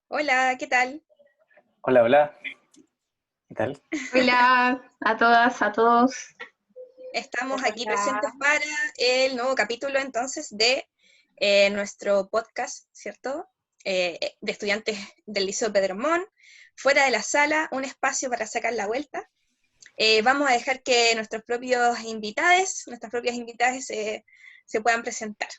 Hola, ¿qué tal? Hola, hola, ¿qué tal? Hola a todas, a todos. Estamos aquí Hola. presentes para el nuevo capítulo entonces de nuestro podcast, ¿cierto? De estudiantes del Liceo Pedro Montt, fuera de la sala, un espacio para sacar la vuelta. Vamos a dejar que nuestras propias invitadas se puedan presentar.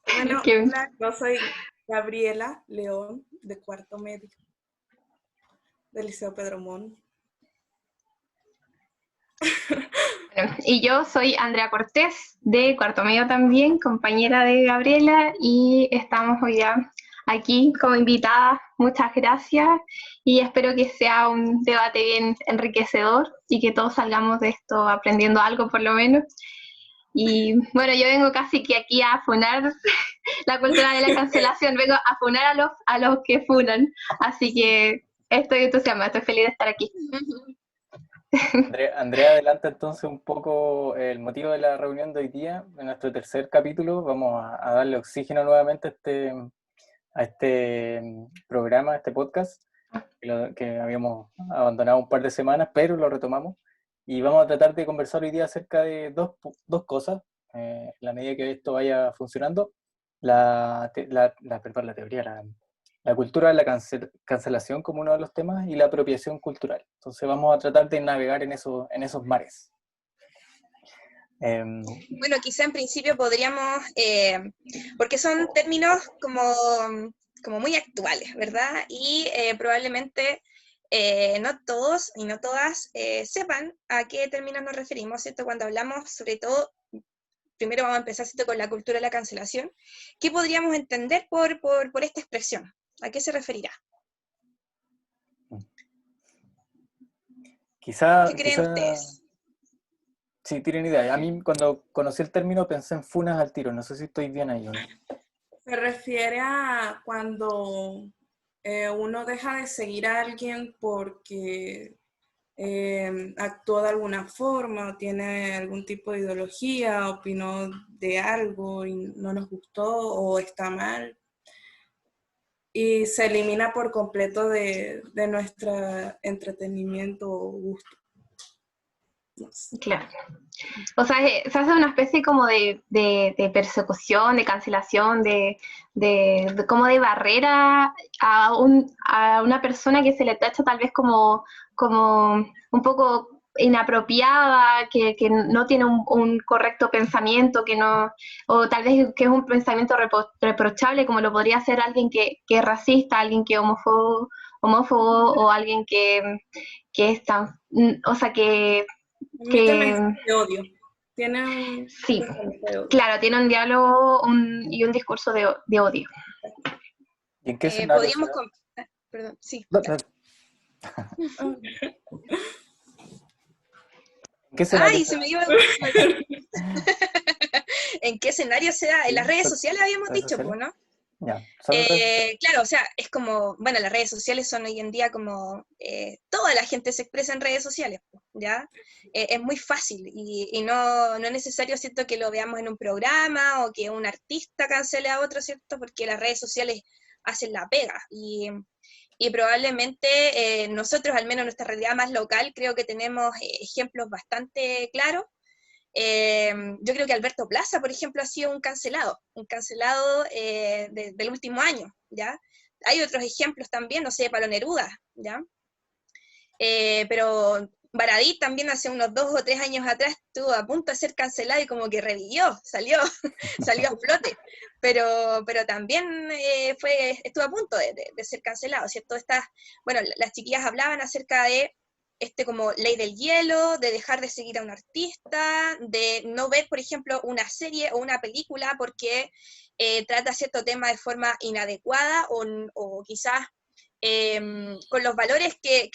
Bueno, Qué- hola, yo soy Gabriela León, de cuarto medio, del Liceo Pedro Montt. Bueno, y yo soy Andrea Cortés, de cuarto medio también, compañera de Gabriela, y estamos hoy día aquí como invitada. Muchas gracias y espero que sea un debate bien enriquecedor y que todos salgamos de esto aprendiendo algo por lo menos. Y bueno, yo vengo casi que aquí a funar la cultura de la cancelación, vengo a funar a los que funan, así que estoy entusiasmada, estoy feliz de estar aquí. Andrea, adelanta entonces un poco el motivo de la reunión de hoy día. En nuestro tercer capítulo vamos a darle oxígeno nuevamente a este programa, a este podcast, que habíamos abandonado un par de semanas, pero lo retomamos. Y vamos a tratar de conversar hoy día acerca de dos cosas, en la medida que esto vaya funcionando. Perdón, la teoría, la cultura de la cancelación como uno de los temas y la apropiación cultural. Entonces vamos a tratar de navegar en esos mares. Bueno, quizá en principio podríamos, porque son términos como muy actuales, ¿verdad? Y probablemente no todos y no todas sepan a qué términos nos referimos, ¿cierto? Cuando hablamos, sobre todo, primero vamos a empezar, ¿cierto?, con la cultura de la cancelación. ¿Qué podríamos entender por esta expresión? ¿A qué se referirá? Quizá, ¿Qué creen quizá, ustedes? sí, tienen idea. A mí cuando conocí el término pensé en funas al tiro. No sé si estoy bien ahí o no. Se refiere a cuando uno deja de seguir a alguien porque actuó de alguna forma o tiene algún tipo de ideología, opinó de algo y no nos gustó o está mal. Y se elimina por completo de nuestro entretenimiento o gusto. No sé. Claro. O sea, se hace una especie como de persecución, de cancelación, como de barrera a una persona que se le tacha tal vez como un poco inapropiada, que no tiene un correcto pensamiento, o tal vez que es un pensamiento reprochable, como lo podría ser alguien que es racista, alguien que es homófobo o alguien que es tan, o sea, Emite que mensajes de odio. Tiene un sí, pensamiento de odio. claro, tiene un diálogo y un discurso de odio. ¿Y en qué escenario se Podríamos... da? Perdón, sí, No, dale. ¿En qué escenario ¡Ay, se se da? me iba! ¿En qué escenario se da? En ¿Sí? las redes sociales habíamos ¿Redes dicho, sociales? pues, ¿no? Ya, solo redes sociales. Claro, o sea, es como, bueno, las redes sociales son hoy en día como, toda la gente se expresa en redes sociales, pues, ¿ya? Es muy fácil y no es necesario, ¿cierto?, que lo veamos en un programa o que un artista cancele a otro, ¿cierto?, porque las redes sociales hacen la pega y probablemente nosotros, al menos en nuestra realidad más local, creo que tenemos ejemplos bastante claros. Yo creo que Alberto Plaza, por ejemplo, ha sido un cancelado del último año, ¿ya? Hay otros ejemplos también, no sé, Pablo Neruda, ¿ya? Pero Baradí también hace unos 2 o 3 años atrás estuvo a punto de ser cancelado y como que revivió, salió a flote, pero también estuvo a punto de ser cancelado, ¿cierto? Bueno, las chiquillas hablaban acerca de como ley del hielo, de dejar de seguir a un artista, de no ver, por ejemplo, una serie o una película porque trata cierto tema de forma inadecuada o quizás con los valores que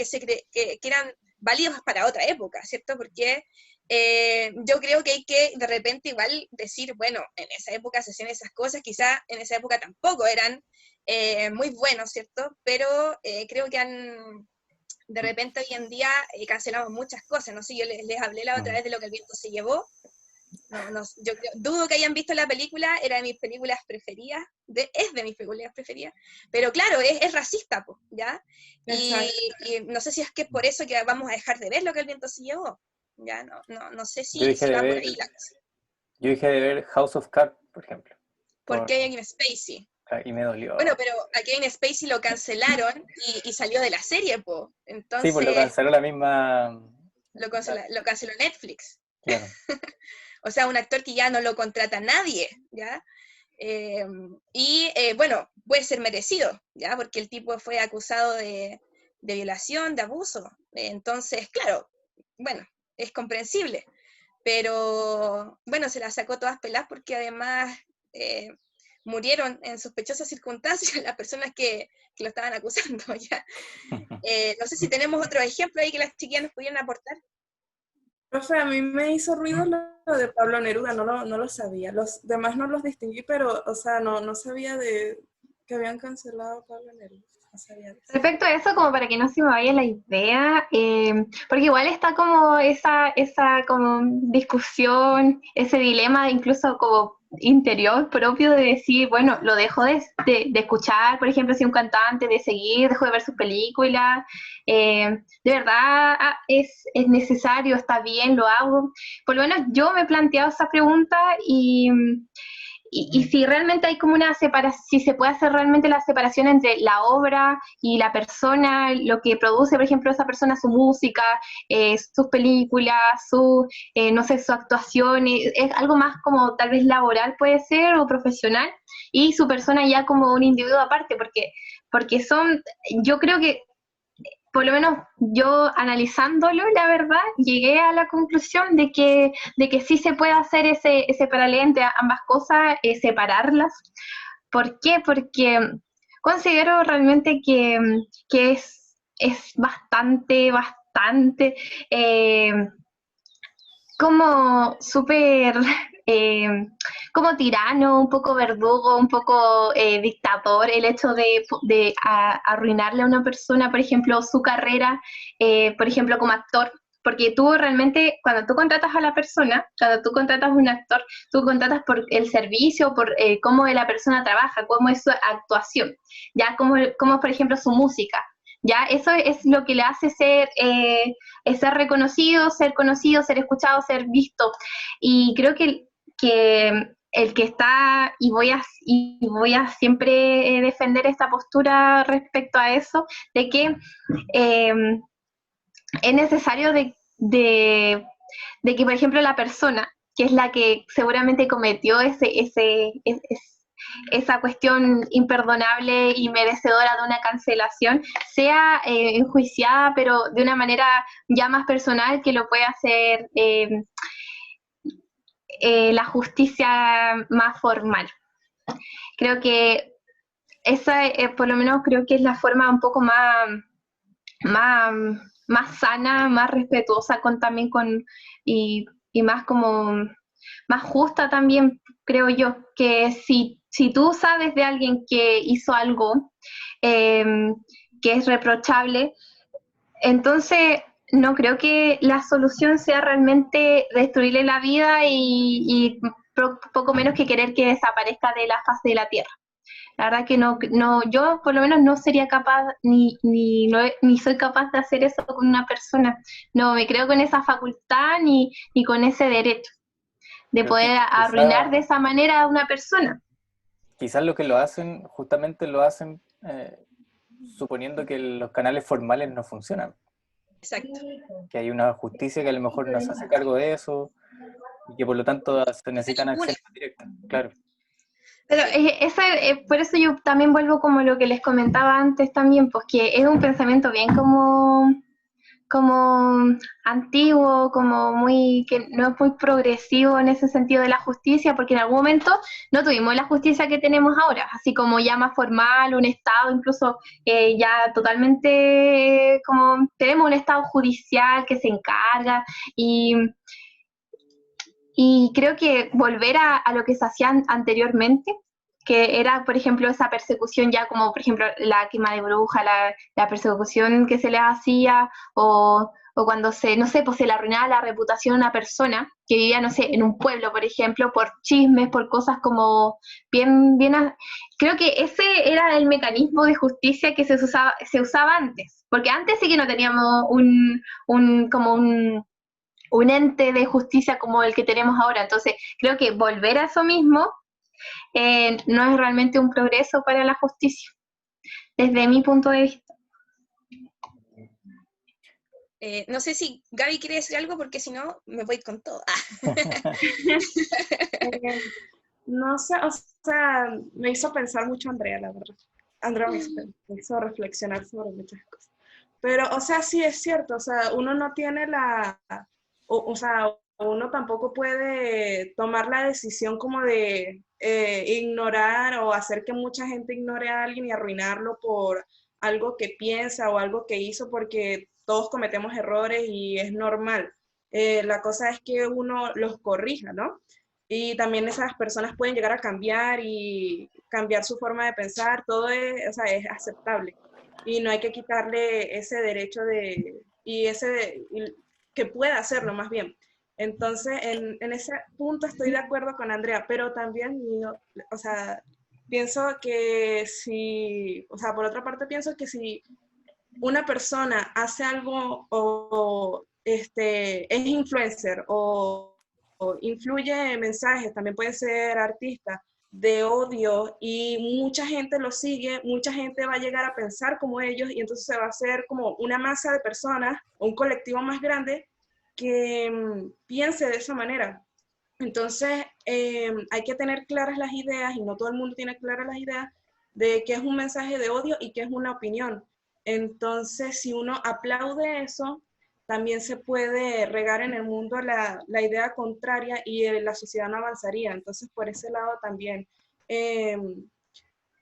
eran válidos para otra época, ¿cierto? Porque yo creo que hay que de repente igual decir, bueno, en esa época se hacían esas cosas, quizá en esa época tampoco eran muy buenos, ¿cierto? Pero creo que de repente hoy en día cancelamos muchas cosas, no sé, yo les hablé la otra vez de lo que el viento se llevó, Yo dudo que hayan visto la película, era de mis películas preferidas, es de mis películas preferidas, pero claro, es racista, po, ¿ya? Y no sé si es que es por eso que vamos a dejar de ver Lo que el viento se llevó, ¿ya? No sé si va por ahí la cosa. Yo dejé de ver House of Cards, por ejemplo. ¿Por Kevin Spacey? Y me dolió. Bueno, pero a Kevin Spacey lo cancelaron y salió de la serie, po. Entonces, sí, pues lo canceló la misma... Lo canceló Netflix. Claro. O sea, un actor que ya no lo contrata nadie, ¿ya? Bueno, puede ser merecido, ¿ya? Porque el tipo fue acusado de violación, de abuso. Entonces, claro, bueno, es comprensible. Pero, bueno, se las sacó todas peladas porque además murieron en sospechosas circunstancias las personas que lo estaban acusando, ¿ya? No sé si tenemos otro ejemplo ahí que las chiquillas nos pudieran aportar. Profe, a mí me hizo ruido lo de Pablo Neruda, no lo sabía. Los demás no los distinguí, pero, o sea, no sabía de que habían cancelado a Pablo Neruda. No sabía de eso. Respecto a eso, como para que no se me vaya la idea, porque igual está como esa como discusión, ese dilema incluso como interior propio de decir, bueno, lo dejo de escuchar, por ejemplo, si un cantante, de seguir, dejo de ver sus películas, de verdad es necesario, está bien, lo hago. Por lo menos yo me he planteado esa pregunta y si realmente hay como una separación, si se puede hacer realmente la separación entre la obra y la persona, lo que produce, por ejemplo, esa persona, su música, sus películas, no sé, su actuación, es algo más como tal vez laboral puede ser, o profesional, y su persona ya como un individuo aparte, porque yo creo que por lo menos yo analizándolo, la verdad, llegué a la conclusión de que sí se puede hacer ese paralelo entre ambas cosas, separarlas. ¿Por qué? Porque considero realmente que es bastante, como súper como tirano, un poco verdugo, un poco dictador, el hecho de arruinarle a una persona, por ejemplo, su carrera, por ejemplo, como actor. Porque tú realmente, cuando tú contratas a la persona, cuando tú contratas a un actor, tú contratas por el servicio, por cómo la persona trabaja, cómo es su actuación, ya cómo por ejemplo, su música. Ya, eso es lo que le hace ser reconocido, ser conocido, ser escuchado, ser visto. Y creo que el que está, y voy a siempre defender esta postura respecto a eso, de que es necesario de que, por ejemplo, la persona, que es la que seguramente cometió esa cuestión imperdonable y merecedora de una cancelación, sea enjuiciada, pero de una manera ya más personal que lo puede hacer la justicia más formal. Creo que esa, por lo menos creo que es la forma un poco más sana, más respetuosa y más como más justa también, creo yo, que si tú sabes de alguien que hizo algo que es reprochable, entonces no creo que la solución sea realmente destruirle la vida y poco menos que querer que desaparezca de la faz de la tierra. La verdad que no, yo por lo menos no sería capaz, ni soy capaz de hacer eso con una persona. No me creo con esa facultad ni con ese derecho de poder arruinar de esa manera a una persona. Quizás lo que lo hacen, justamente lo hacen suponiendo que los canales formales no funcionan. Exacto. Que hay una justicia que a lo mejor no se hace cargo de eso y que por lo tanto se necesitan acciones directas, claro. Pero por eso yo también vuelvo como lo que les comentaba antes también, pues que es un pensamiento bien como antiguo, que no es muy progresivo en ese sentido de la justicia, porque en algún momento no tuvimos la justicia que tenemos ahora, así como ya más formal, un Estado incluso ya totalmente como tenemos un Estado judicial que se encarga y creo que volver a lo que se hacía anteriormente, que era, por ejemplo, esa persecución ya como, por ejemplo, la quema de brujas, la persecución que se les hacía, o o cuando no sé, pues se le arruinaba la reputación a una persona que vivía, no sé, en un pueblo, por ejemplo, por chismes, por cosas como creo que ese era el mecanismo de justicia que se usaba antes, porque antes sí que no teníamos un ente de justicia como el que tenemos ahora, entonces creo que volver a eso mismo no es realmente un progreso para la justicia, desde mi punto de vista. No sé si Gaby quiere decir algo, porque si no, me voy con todo. No sé, o sea, me hizo pensar mucho Andrea, la verdad. Andrea me hizo reflexionar sobre muchas cosas. Pero, o sea, sí es cierto, o sea, uno no tiene o sea, uno tampoco puede tomar la decisión como de ignorar o hacer que mucha gente ignore a alguien y arruinarlo por algo que piensa o algo que hizo, porque todos cometemos errores y es normal. La cosa es que uno los corrija, ¿no? Y también esas personas pueden llegar a cambiar y cambiar su forma de pensar, todo es, o sea, es aceptable. Y no hay que quitarle ese derecho que pueda hacerlo más bien. Entonces, en ese punto estoy de acuerdo con Andrea, pero también, o sea, pienso que o sea, por otra parte pienso que si una persona hace algo o es influencer o influye mensajes, también puede ser artista de odio y mucha gente lo sigue, mucha gente va a llegar a pensar como ellos y entonces se va a hacer como una masa de personas o un colectivo más grande que piense de esa manera. Entonces hay que tener claras las ideas y no todo el mundo tiene claras las ideas de qué es un mensaje de odio y qué es una opinión. Entonces, si uno aplaude eso, también se puede regar en el mundo la idea contraria y la sociedad no avanzaría. Entonces, por ese lado también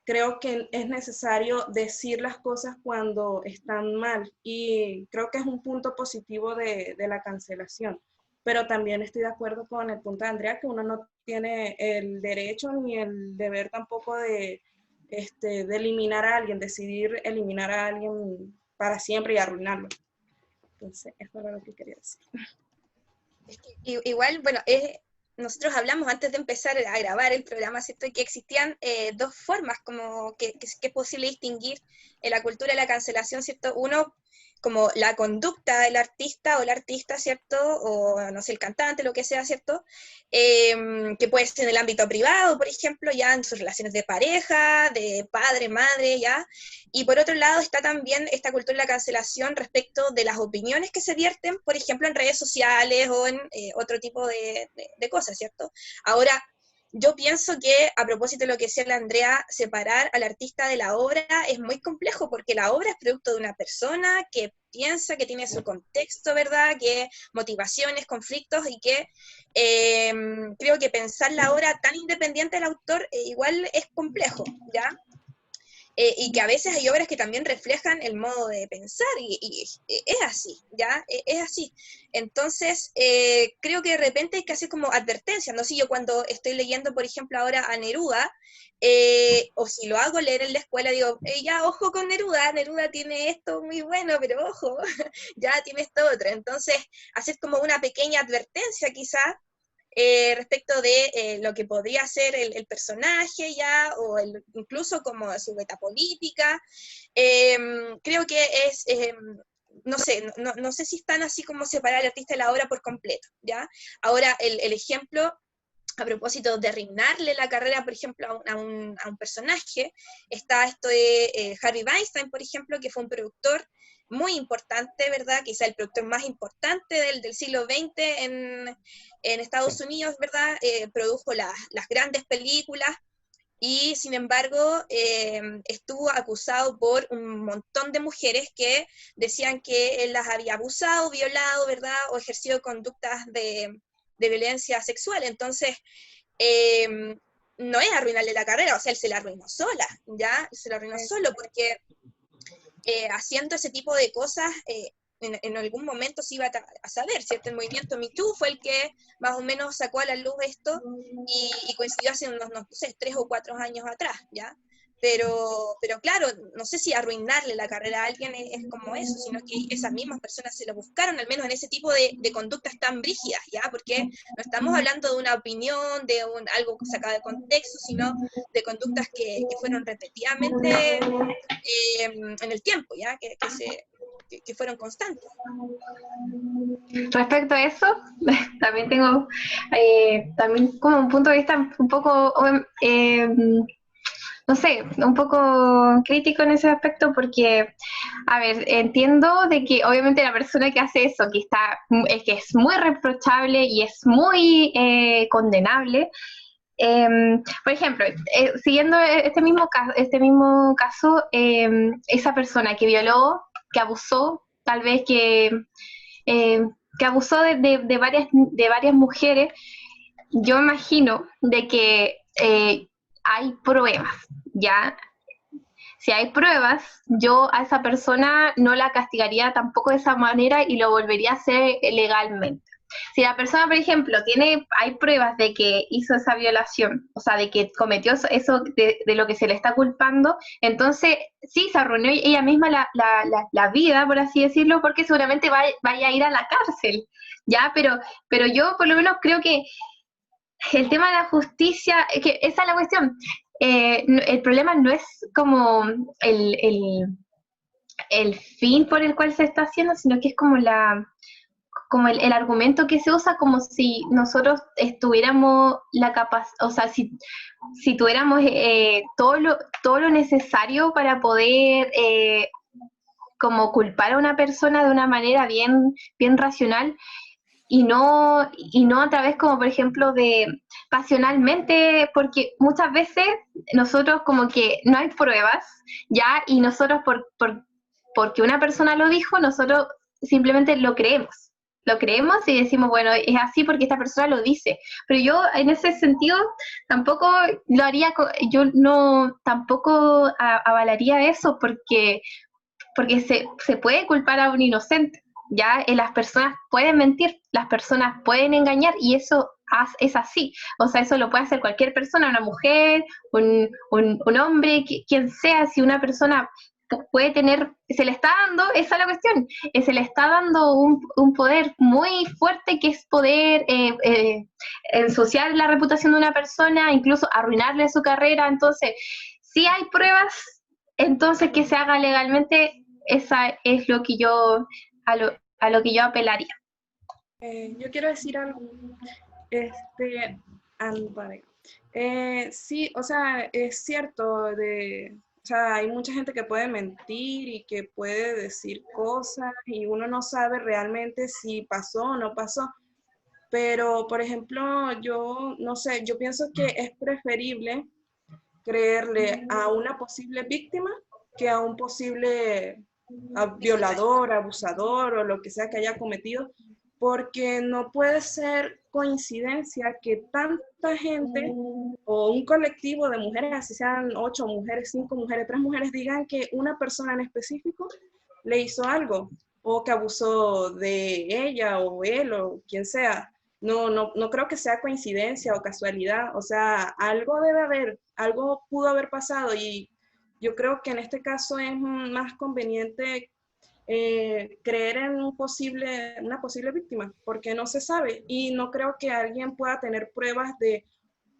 creo que es necesario decir las cosas cuando están mal y creo que es un punto positivo de la cancelación. Pero también estoy de acuerdo con el punto de Andrea que uno no tiene el derecho ni el deber tampoco de eliminar a alguien, decidir eliminar a alguien para siempre y arruinarlo. Entonces, eso era lo que quería decir. Igual, bueno, nosotros hablamos antes de empezar a grabar el programa, ¿cierto? Que existían dos formas como que es posible distinguir en la cultura de la cancelación, ¿cierto? Uno, como la conducta del artista o el artista, ¿cierto? O, no sé, el cantante, lo que sea, ¿cierto? Que puede ser en el ámbito privado, por ejemplo, ya en sus relaciones de pareja, de padre, madre, ¿ya? Y por otro lado está también esta cultura de la cancelación respecto de las opiniones que se vierten, por ejemplo, en redes sociales o en otro tipo de cosas, ¿cierto? Ahora, yo pienso que, a propósito de lo que decía la Andrea, separar al artista de la obra es muy complejo, porque la obra es producto de una persona que piensa, que tiene su contexto, ¿verdad? Que motivaciones, conflictos, y que creo que pensar la obra tan independiente del autor igual es complejo, ¿ya? Y que a veces hay obras que también reflejan el modo de pensar, y es así, ¿ya? Es así. Entonces, creo que de repente hay que hacer como advertencias, ¿no? Si yo cuando estoy leyendo, por ejemplo, ahora a Neruda, o si lo hago leer en la escuela, digo, ya, ojo con Neruda, Neruda tiene esto muy bueno, pero ojo, ya tiene esto otro. Entonces, hacer como una pequeña advertencia quizá, respecto de lo que podría ser el personaje ya, o incluso como su beta política. Creo que es, no sé, no sé si están así como separar al artista de la obra por completo, ¿ya? Ahora, el ejemplo, a propósito de arruinarle la carrera, por ejemplo, a un personaje, está esto de Harvey Weinstein, por ejemplo, que fue un productor muy importante, ¿verdad? Quizá el productor más importante del siglo XX en Estados Unidos, ¿verdad? Produjo las grandes películas, y sin embargo estuvo acusado por un montón de mujeres que decían que él las había abusado, violado, ¿verdad? O ejercido conductas de violencia sexual. Entonces, no es arruinarle la carrera, o sea, él se la arruinó sola, ¿ya? Se la arruinó solo, porque haciendo ese tipo de cosas, en algún momento se iba a saber, ¿cierto? El movimiento Me Too fue el que más o menos sacó a la luz esto, y coincidió hace unos, no sé, 3 o 4 años atrás, ¿ya? pero claro, no sé si arruinarle la carrera a alguien es como eso, sino que esas mismas personas se lo buscaron, al menos en ese tipo de conductas tan brígidas, ¿ya? Porque no estamos hablando de una opinión, de algo sacado de contexto, sino de conductas que fueron repetidamente en el tiempo, ¿ya? Que fueron constantes. Respecto a eso, también tengo también como un punto de vista un poco, no sé, un poco crítico en ese aspecto porque, a ver, entiendo de que obviamente la persona que hace eso, que es muy reprochable y es muy condenable, por ejemplo, siguiendo este mismo caso, esa persona que violó, que abusó, tal vez que abusó de varias mujeres, yo imagino de que hay pruebas, ¿ya? Si hay pruebas, yo a esa persona no la castigaría tampoco de esa manera y lo volvería a hacer legalmente. Si la persona, por ejemplo, hay pruebas de que hizo esa violación, o sea, de que cometió eso de lo que se le está culpando, entonces sí, se arruinó ella misma la vida, por así decirlo, porque seguramente vaya a ir a la cárcel, ¿ya? Pero yo por lo menos creo que el tema de la justicia, que esa es la cuestión. El problema no es como el fin por el cual se está haciendo, sino que es como el argumento que se usa, como si nosotros tuviéramos la capacidad, o sea, si tuviéramos todo lo necesario para poder como culpar a una persona de una manera bien racional, y no a través como por ejemplo de pasionalmente, porque muchas veces nosotros como que no hay pruebas, ya, y nosotros porque una persona lo dijo, nosotros simplemente lo creemos y decimos, bueno, es así porque esta persona lo dice, pero yo en ese sentido tampoco lo haría, yo no tampoco avalaría eso porque se puede culpar a un inocente. Ya las personas pueden mentir, las personas pueden engañar y eso es así. O sea, eso lo puede hacer cualquier persona, una mujer, un hombre, quien sea. Si una persona puede tener, se le está dando, esa es la cuestión, se le está dando un poder muy fuerte que es poder ensuciar la reputación de una persona, incluso arruinarle su carrera. Entonces, si hay pruebas, entonces que se haga legalmente, esa es lo que yo a lo que yo apelaría. Yo quiero decir algo. Vale. Sí, o sea, es cierto, o sea, hay mucha gente que puede mentir y que puede decir cosas y uno no sabe realmente si pasó o no pasó. Pero, por ejemplo, yo no sé, yo pienso que es preferible creerle a una posible víctima que a un posible violador, abusador o lo que sea que haya cometido, porque no puede ser coincidencia que tanta gente o un colectivo de mujeres, así sean 8 mujeres, 5 mujeres, 3 mujeres, digan que una persona en específico le hizo algo o que abusó de ella o él o quien sea. No creo que sea coincidencia o casualidad, o sea, algo debe haber, algo pudo haber pasado y yo creo que en este caso es más conveniente creer en una posible víctima, porque no se sabe y no creo que alguien pueda tener pruebas de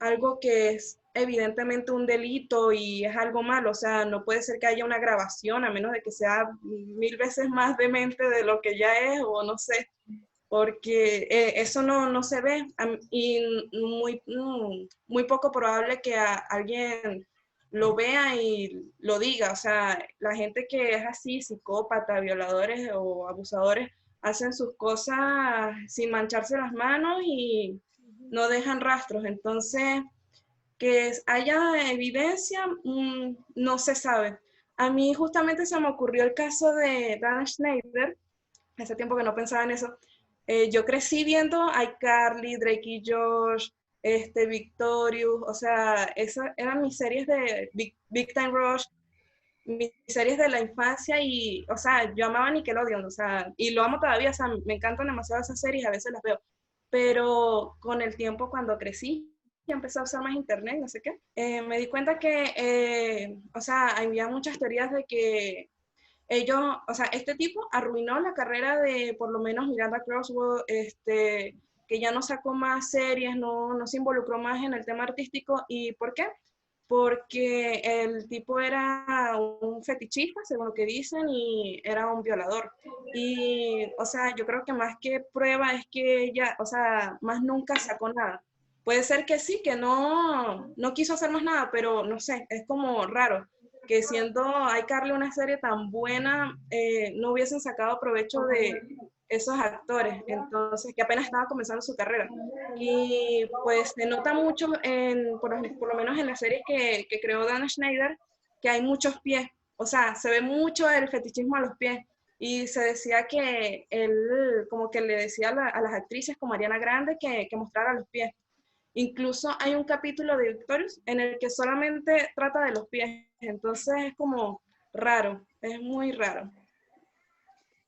algo que es evidentemente un delito y es algo malo, o sea, no puede ser que haya una grabación a menos de que sea 1000 veces más demente de lo que ya es o no sé, porque eso no se ve y muy poco probable que alguien lo vea y lo diga. O sea, la gente que es así, psicópata, violadores o abusadores, hacen sus cosas sin mancharse las manos y no dejan rastros. Entonces, que haya evidencia, no se sabe. A mí justamente se me ocurrió el caso de Dan Schneider, hace tiempo que no pensaba en eso. Yo crecí viendo iCarly, Drake y Josh, Victorious, o sea, esas eran mis series de Big Time Rush, mis series de la infancia y, o sea, yo amaba Nickelodeon, o sea, y lo amo todavía, o sea, me encantan demasiado esas series, a veces las veo, pero con el tiempo cuando crecí ya empecé a usar más internet, no sé qué, me di cuenta que, o sea, había muchas teorías de que ellos, o sea, este tipo arruinó la carrera de por lo menos Miranda Crosswell, que ya no sacó más series, no se involucró más en el tema artístico. ¿Y por qué? Porque el tipo era un fetichista, según lo que dicen, y era un violador. Y, o sea, yo creo que más que prueba es que ella, o sea, más nunca sacó nada. Puede ser que sí, que no quiso hacer más nada, pero no sé, es como raro que siendo iCarly una serie tan buena, no hubiesen sacado provecho de esos actores, entonces, que apenas estaba comenzando su carrera. Y pues se nota mucho, por lo menos en las series que creó Dana Schneider, que hay muchos pies, o sea, se ve mucho el fetichismo a los pies. Y se decía que él, como que le decía a las actrices como Ariana Grande que mostrara los pies. Incluso hay un capítulo de Victorious en el que solamente trata de los pies, entonces es como raro, es muy raro.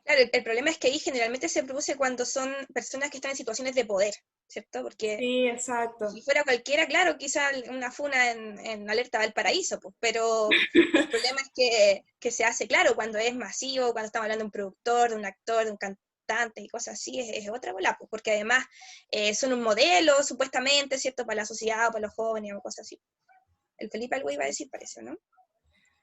Claro, el problema es que ahí generalmente se produce cuando son personas que están en situaciones de poder, ¿cierto? Porque Sí, exacto. si fuera cualquiera, claro, quizá una funa en Alerta Valparaíso, pues, pero el problema es que se hace, claro, cuando es masivo, cuando estamos hablando de un productor, de un actor, de un cantante y cosas así, es otra bola, pues, porque además son un modelo, supuestamente, ¿cierto? Para la sociedad o para los jóvenes o cosas así. El Felipe algo iba a decir, parece, ¿no?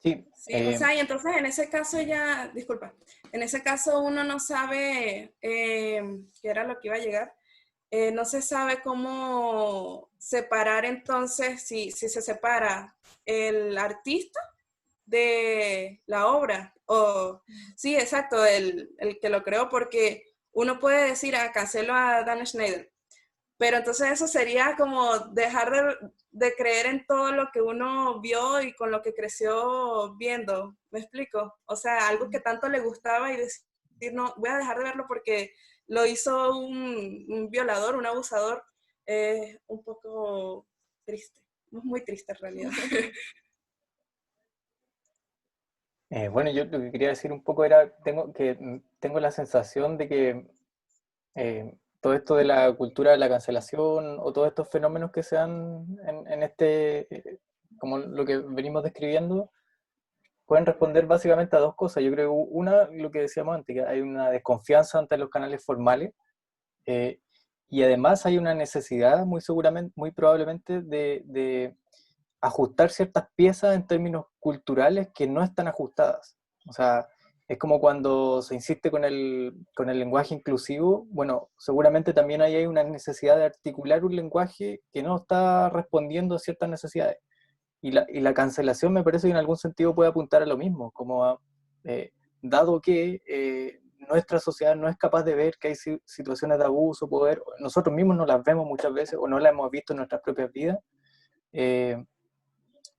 Sí, Sí, o sea, y entonces en ese caso ya, disculpa, en ese caso uno no sabe qué era lo que iba a llegar, no se sabe cómo separar entonces, si se separa el artista de la obra, o sí, exacto, el que lo creó, porque uno puede decir, cancelo a Dan Schneider, pero entonces eso sería como dejar de creer en todo lo que uno vio y con lo que creció viendo, ¿me explico? O sea, algo que tanto le gustaba y decir, no, voy a dejar de verlo porque lo hizo un violador, un abusador, un poco triste, muy triste en realidad. Bueno, yo lo que quería decir un poco era, tengo la sensación de que todo esto de la cultura de la cancelación o todos estos fenómenos que se dan en como lo que venimos describiendo, pueden responder básicamente a dos cosas. Yo creo, una, lo que decíamos antes, que hay una desconfianza ante los canales formales, eh, y además hay una necesidad muy seguramente, muy probablemente de ajustar ciertas piezas en términos culturales que no están ajustadas. O sea, es como cuando se insiste con el lenguaje inclusivo, bueno, seguramente también ahí hay una necesidad de articular un lenguaje que no está respondiendo a ciertas necesidades. Y la cancelación me parece que en algún sentido puede apuntar a lo mismo, como dado que nuestra sociedad no es capaz de ver que hay situaciones de abuso, poder, nosotros mismos no las vemos muchas veces o no las hemos visto en nuestras propias vidas,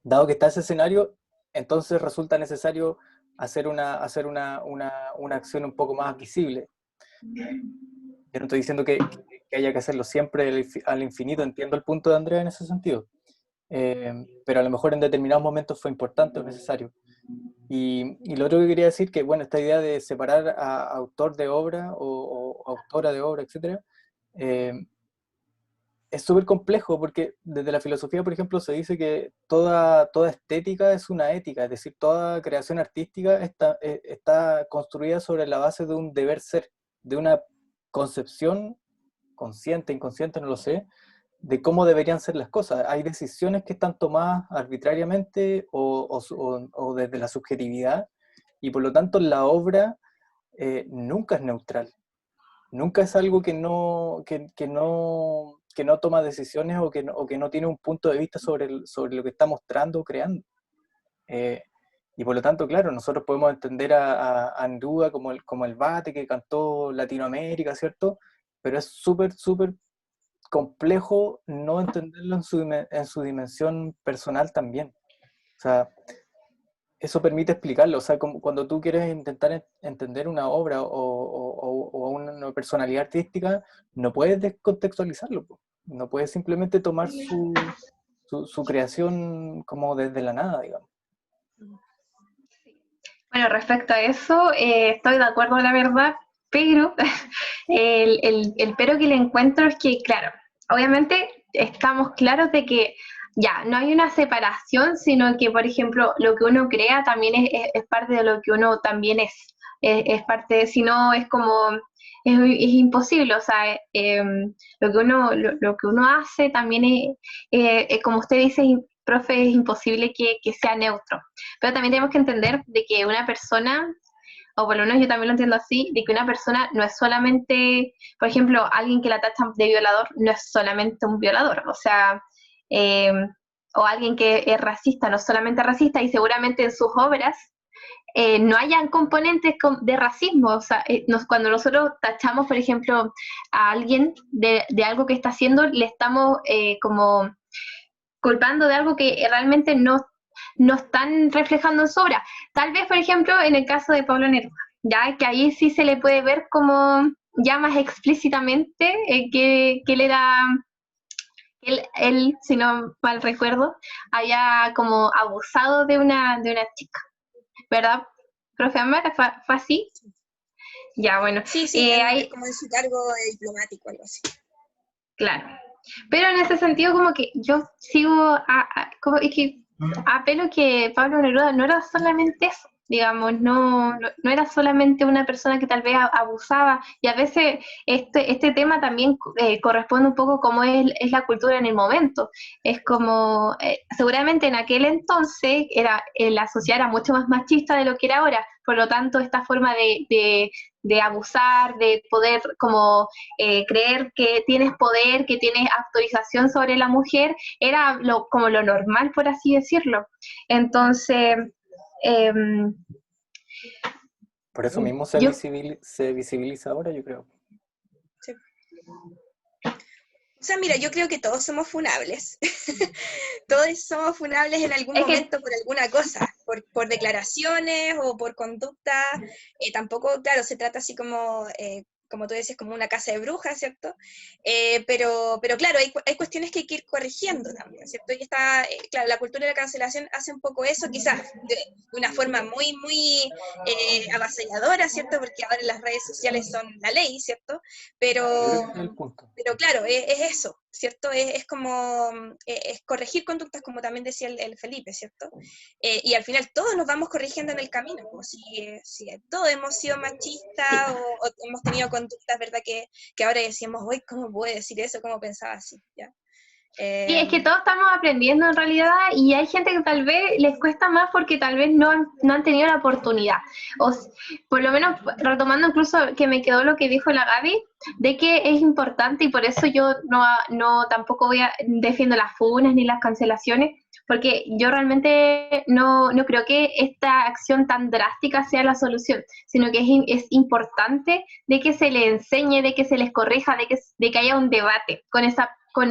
dado que está ese escenario, entonces resulta necesario hacer una acción un poco más visible. Yo no estoy diciendo que haya que hacerlo siempre al infinito, entiendo el punto de Andrea en ese sentido, pero a lo mejor en determinados momentos fue importante o necesario. Y lo otro que quería decir, que bueno, esta idea de separar a autor de obra o autora de obra, etc., es súper complejo porque desde la filosofía, por ejemplo, se dice que toda estética es una ética, es decir, toda creación artística está construida sobre la base de un deber ser, de una concepción consciente, inconsciente, no lo sé, de cómo deberían ser las cosas. Hay decisiones que están tomadas arbitrariamente o desde la subjetividad, y por lo tanto la obra nunca es neutral. Nunca es algo que no toma decisiones o que no tiene un punto de vista sobre lo que está mostrando o creando. Y por lo tanto, claro, nosotros podemos entender a Neruda como el Bate que cantó Latinoamérica, ¿cierto? Pero es súper, súper complejo no entenderlo en su dimensión personal también. O sea, eso permite explicarlo. O sea, cuando tú quieres intentar entender una obra o una personalidad artística, no puedes descontextualizarlo. No puedes simplemente tomar su creación como desde la nada, digamos. Bueno, respecto a eso, estoy de acuerdo, la verdad, pero el pero que le encuentro es que, claro, obviamente estamos claros de que ya, no hay una separación, sino que, por ejemplo, lo que uno crea también es parte de lo que uno también es parte, si no es como, es imposible, o sea, lo que uno hace también como usted dice, profe, es imposible que sea neutro, pero también tenemos que entender de que una persona, o por lo menos yo también lo entiendo así, de que una persona no es solamente, por ejemplo, alguien que la tachan de violador, no es solamente un violador, o sea, eh, o alguien que es racista, no solamente racista, y seguramente en sus obras no hayan componentes de racismo, o sea, cuando nosotros tachamos, por ejemplo, a alguien de algo que está haciendo, le estamos como culpando de algo que realmente no están reflejando en su obra. Tal vez, por ejemplo, en el caso de Pablo Neruda, ya que ahí sí se le puede ver como ya más explícitamente que él era, él, si no mal recuerdo, había como abusado de una chica, ¿verdad, profe Amar? ¿Fue así? Ya, bueno. Sí, como en su cargo diplomático, algo así. Claro. Pero en ese sentido, como que yo sigo, es que apelo que Pablo Neruda no era solamente eso, digamos, no era solamente una persona que tal vez abusaba, y a veces este tema también corresponde un poco como es la cultura en el momento. Es como, seguramente en aquel entonces la sociedad era mucho más machista de lo que era ahora, por lo tanto esta forma de abusar, de poder como creer que tienes poder, que tienes autorización sobre la mujer, era como lo normal, por así decirlo. Entonces, Por eso mismo se visibiliza ahora, yo creo. Sí. O sea, mira, yo creo que todos somos funables. Todos somos funables en algún momento por alguna cosa, por declaraciones o por conducta. Tampoco, claro, se trata así como tú decías, como una casa de brujas, ¿cierto? Pero claro, hay cuestiones que hay que ir corrigiendo también, ¿cierto? Y claro, la cultura de la cancelación hace un poco eso, quizás de una forma muy, muy avasalladora, ¿cierto? Porque ahora las redes sociales son la ley, ¿cierto? Pero claro, es eso, ¿cierto? Es como, es corregir conductas, como también decía el Felipe, ¿cierto? Y al final todos nos vamos corrigiendo en el camino, como si todos hemos sido machistas o hemos tenido conductas, ¿verdad? Que ahora decíamos, uy, ¿cómo puede decir eso? ¿Cómo pensaba así? ¿Ya? Sí, es que todos estamos aprendiendo en realidad, y hay gente que tal vez les cuesta más porque tal vez no han tenido la oportunidad. Por lo menos, retomando incluso que me quedó lo que dijo la Gaby, de que es importante, y por eso yo no tampoco defiendo las funas ni las cancelaciones, porque yo realmente no creo que esta acción tan drástica sea la solución, sino que es importante de que se les enseñe, de que se les corrija, de que haya un debate con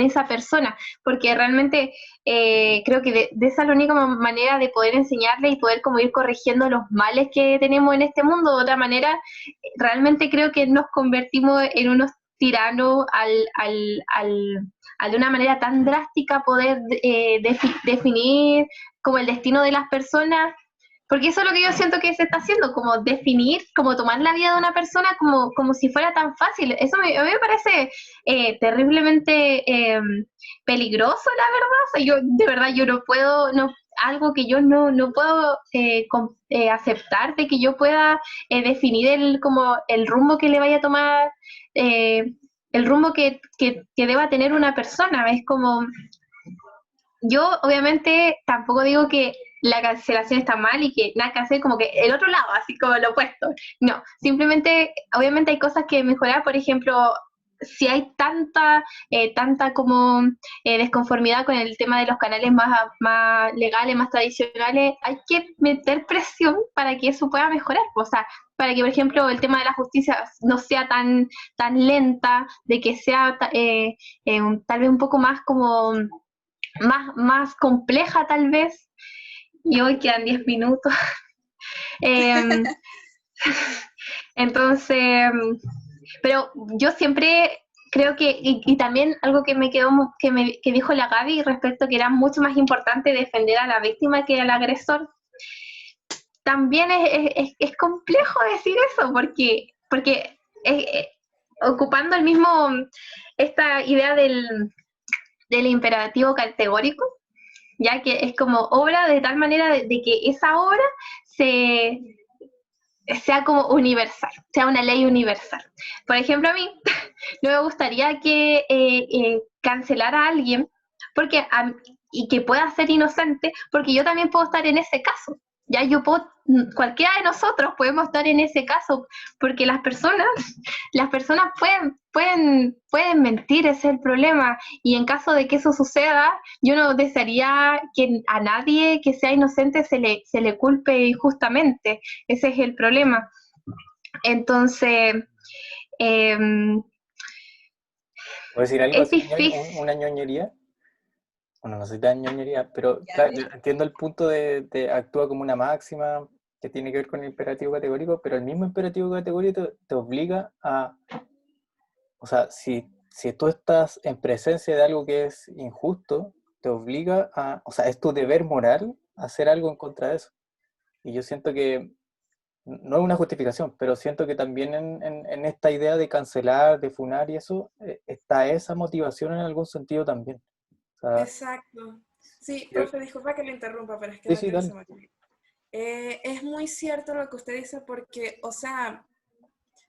esa persona, porque realmente creo que de esa es la única manera de poder enseñarle y poder como ir corrigiendo los males que tenemos en este mundo. De otra manera, realmente creo que nos convertimos en unos tiranos al de una manera tan drástica poder definir como el destino de las personas, porque eso es lo que yo siento que se está haciendo, como definir, como tomar la vida de una persona como si fuera tan fácil. Eso a mí me parece terriblemente peligroso, la verdad. O sea, de verdad, yo no puedo, algo que yo no puedo aceptar, de que yo pueda definir como el rumbo que le vaya a tomar, el rumbo que deba tener una persona. Es como, yo obviamente tampoco digo que la cancelación está mal y que nada que hacer, como que el otro lado, así como lo opuesto. No, simplemente, obviamente hay cosas que mejorar. Por ejemplo, si hay tanta como desconformidad con el tema de los canales más legales, más tradicionales, hay que meter presión para que eso pueda mejorar. O sea, para que, por ejemplo, el tema de la justicia no sea tan lenta, de que sea tal vez un poco más como más compleja tal vez. Y hoy quedan 10 minutos. Entonces, pero yo siempre creo que, y también algo que me quedó, que dijo la Gaby respecto que era mucho más importante defender a la víctima que al agresor. También es complejo decir eso, porque ocupando esta idea del imperativo categórico, ya que es como obra de tal manera de que esa obra sea como universal, sea una ley universal. Por ejemplo, a mí no me gustaría que cancelar a alguien porque y que pueda ser inocente, porque yo también puedo estar en ese caso. Ya cualquiera de nosotros podemos estar en ese caso, porque las personas pueden mentir, ese es el problema. Y en caso de que eso suceda, yo no desearía que a nadie que sea inocente se le culpe injustamente. Ese es el problema. Entonces, ¿puedo decir algo es así, difícil. una ñoñería? Bueno, no sé tan ñoñería, pero Ya, claro, yo entiendo el punto de actúa como una máxima que tiene que ver con el imperativo categórico, pero el mismo imperativo categórico te obliga a, o sea, si tú estás en presencia de algo que es injusto, te obliga a, o sea, es tu deber moral hacer algo en contra de eso. Y yo siento que, no es una justificación, pero siento que también en esta idea de cancelar, de funar y eso, está esa motivación en algún sentido también. O sea, Exacto. Sí, yo- profe, disculpa que lo interrumpa, pero es que sí, no sí, quiero que dale. se me olvide. Es muy cierto lo que usted dice porque, o sea,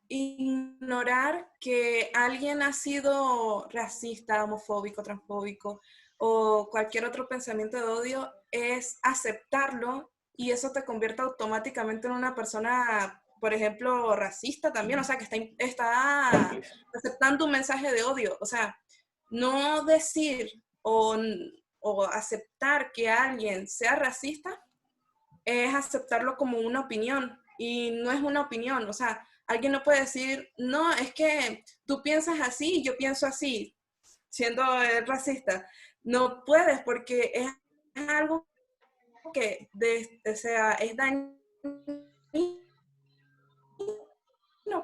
ignorar que alguien ha sido racista, homofóbico, transfóbico o cualquier otro pensamiento de odio es aceptarlo y eso te convierte automáticamente en una persona, por ejemplo, racista también, o sea, que está aceptando un mensaje de odio. O sea, no decir o aceptar que alguien sea racista es aceptarlo como una opinión y no es una opinión. O sea, alguien no puede decir, no, es que tú piensas así y yo pienso así, siendo racista. No puedes porque es algo que o sea, es dañino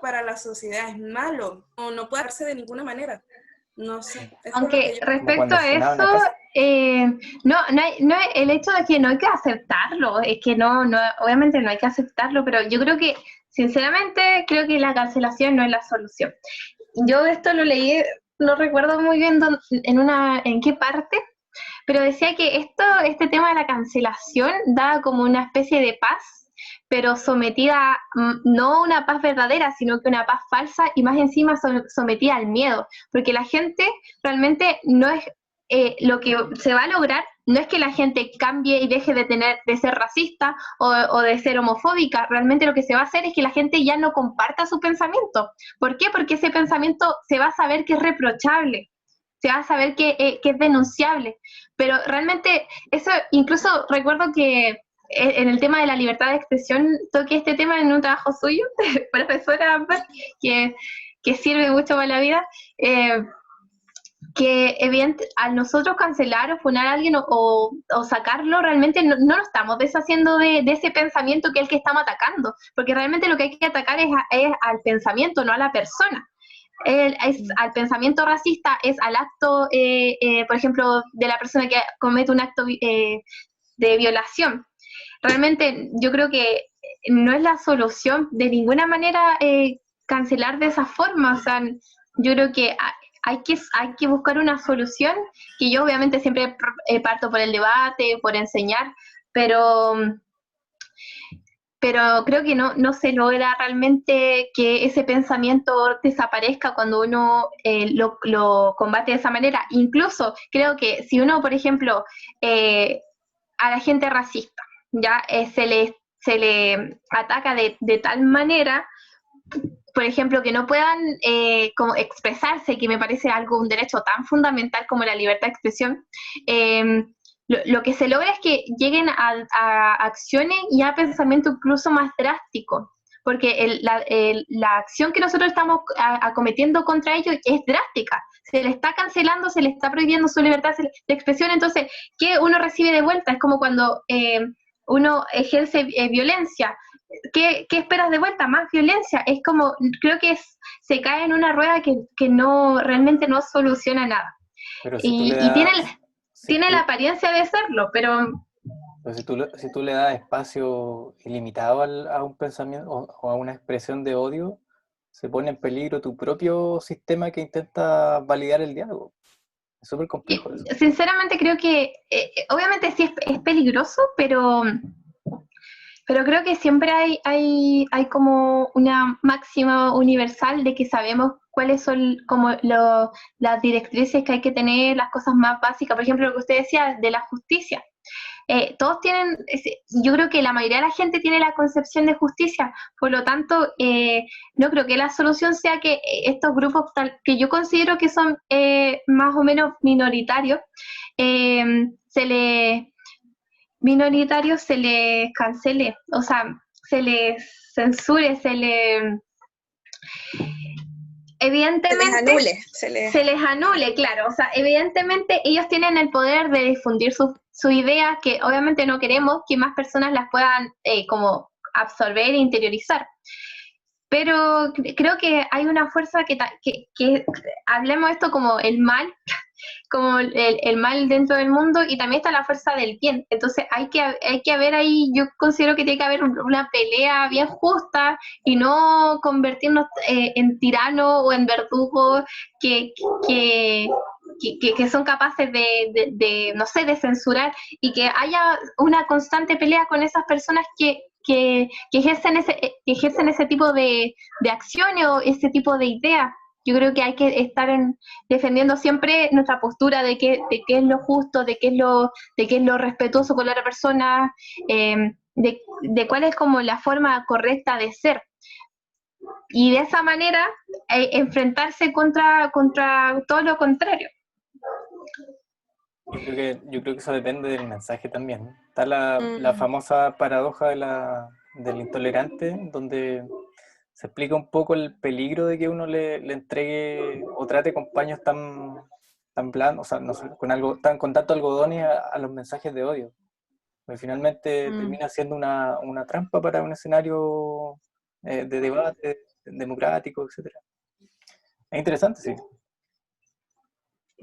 para la sociedad, es malo, no puede darse de ninguna manera. No sé, eso es lo que Aunque yo... Como respecto cuando a funaban eso, a Cast. no el hecho de que no hay que aceptarlo, es que obviamente no hay que aceptarlo, pero yo creo que, sinceramente, creo que la cancelación no es la solución. Yo esto lo leí, no recuerdo muy bien en qué parte, pero decía que este tema de la cancelación da como una especie de paz, pero sometida, no una paz verdadera, sino que una paz falsa y más encima sometida al miedo, porque la gente realmente no es, lo que se va a lograr no es que la gente cambie y deje de ser racista o de ser homofóbica, realmente lo que se va a hacer es que la gente ya no comparta su pensamiento. ¿Por qué? Porque ese pensamiento se va a saber que es reprochable, se va a saber que es denunciable, pero realmente eso, incluso recuerdo que en el tema de la libertad de expresión toqué este tema en un trabajo suyo, profesora Ámbar, que sirve mucho para la vida, que al nosotros cancelar o funar a alguien o sacarlo, realmente no nos estamos deshaciendo de ese pensamiento que es el que estamos atacando, porque realmente lo que hay que atacar es al pensamiento, no a la persona. Es al pensamiento racista, es al acto, por ejemplo, de la persona que comete un acto de violación. Realmente yo creo que no es la solución de ninguna manera cancelar de esa forma. O sea, yo creo que hay que buscar una solución, que yo obviamente siempre parto por el debate, por enseñar, pero creo que no se logra realmente que ese pensamiento desaparezca cuando uno lo combate de esa manera. Incluso creo que si uno, por ejemplo, a la gente racista, ya se le ataca de tal manera, por ejemplo, que no puedan como expresarse, que me parece un derecho tan fundamental como la libertad de expresión. Lo que se logra es que lleguen a acciones y a pensamiento incluso más drástico, porque la acción que nosotros estamos acometiendo contra ellos es drástica. Se le está cancelando, se le está prohibiendo su libertad de expresión, entonces, ¿qué uno recibe de vuelta? Es como cuando uno ejerce violencia. ¿Qué esperas de vuelta? Más violencia. Es como, creo que se cae en una rueda que realmente no soluciona nada. Pero si tú le Y das, si tiene la tú, apariencia de serlo, pero pero si tú le das espacio ilimitado a un pensamiento o a una expresión de odio, se pone en peligro tu propio sistema que intenta validar el diálogo. Es súper complejo eso. Sinceramente creo que, obviamente sí es peligroso, pero creo que siempre hay como una máxima universal de que sabemos cuáles son como las directrices que hay que tener, las cosas más básicas. Por ejemplo, lo que usted decía de la justicia. Todos tienen, yo creo que la mayoría de la gente tiene la concepción de justicia, por lo tanto, no creo que la solución sea que estos grupos que yo considero que son más o menos minoritarios, se les cancele, o sea, se les censure, evidentemente se les anule, claro, o sea, evidentemente ellos tienen el poder de difundir su idea, que obviamente no queremos que más personas las puedan como absorber e interiorizar. Pero creo que hay una fuerza que hablemos esto como el mal, como el mal dentro del mundo, y también está la fuerza del bien. Entonces hay que haber ahí, yo considero que tiene que haber una pelea bien justa y no convertirnos en tiranos o en verdugos que son capaces de, no sé, de censurar, y que haya una constante pelea con esas personas que ejercen ese tipo de acciones o ese tipo de ideas. Yo creo que hay que estar defendiendo siempre nuestra postura de qué es lo justo, de qué es lo respetuoso con la otra persona, de cuál es como la forma correcta de ser. Y de esa manera enfrentarse contra todo lo contrario. Yo creo que eso depende del mensaje también. Está la famosa paradoja del intolerante, donde se explica un poco el peligro de que uno le entregue o trate con paños tan blandos, o sea, no sé, con tanto algodones a los mensajes de odio. Porque finalmente termina siendo una trampa para un escenario de debate democrático, etcétera. Es interesante, sí.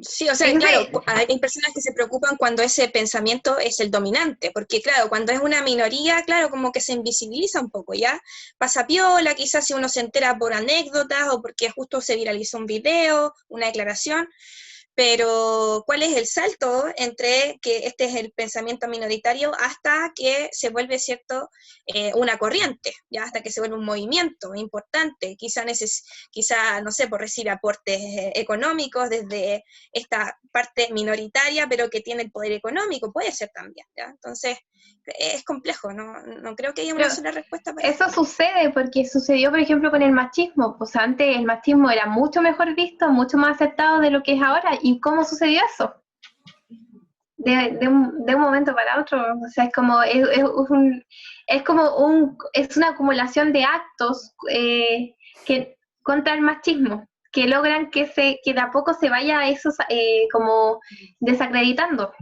Sí, o sea, claro, hay personas que se preocupan cuando ese pensamiento es el dominante, porque claro, cuando es una minoría, claro, como que se invisibiliza un poco, ¿ya? Pasa piola, quizás si uno se entera por anécdotas o porque justo se viralizó un video, una declaración, pero ¿cuál es el salto entre que este es el pensamiento minoritario hasta que se vuelve, ¿cierto?, una corriente, ya hasta que se vuelve un movimiento importante, quizá, no sé, por recibir aportes económicos desde esta parte minoritaria, pero que tiene el poder económico, puede ser también, ¿ya? Entonces, es complejo, no creo que haya una sola respuesta para eso. Sucede porque sucedió, por ejemplo, con el machismo. Pues antes el machismo era mucho mejor visto, mucho más aceptado de lo que es ahora. ¿Y cómo sucedió eso? De un momento para otro. O sea, es como es una acumulación de actos que contra el machismo, que logran que de a poco se vaya eso como desacreditando.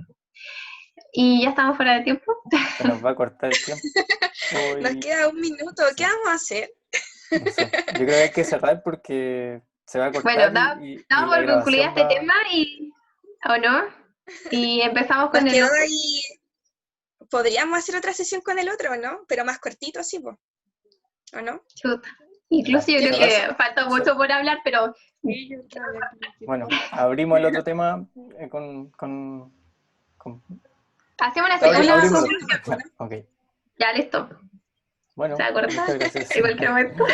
Y ya estamos fuera de tiempo. Se nos va a cortar el tiempo. Nos queda un minuto, ¿qué vamos a hacer? No sé. Yo creo que hay que cerrar porque se va a cortar. Bueno, damos por concluir este tema ¿o no? Y empezamos con el otro. Ahí, podríamos hacer otra sesión con el otro, ¿no? Pero más cortito, sí, ¿o no? Chuta. Incluso yo creo que falta mucho por hablar, pero... Bueno, abrimos el otro tema con... Hacemos una conclusión. Okay. Ya, listo. Bueno, ¿se acuerda? muchas gracias. En cualquier momento.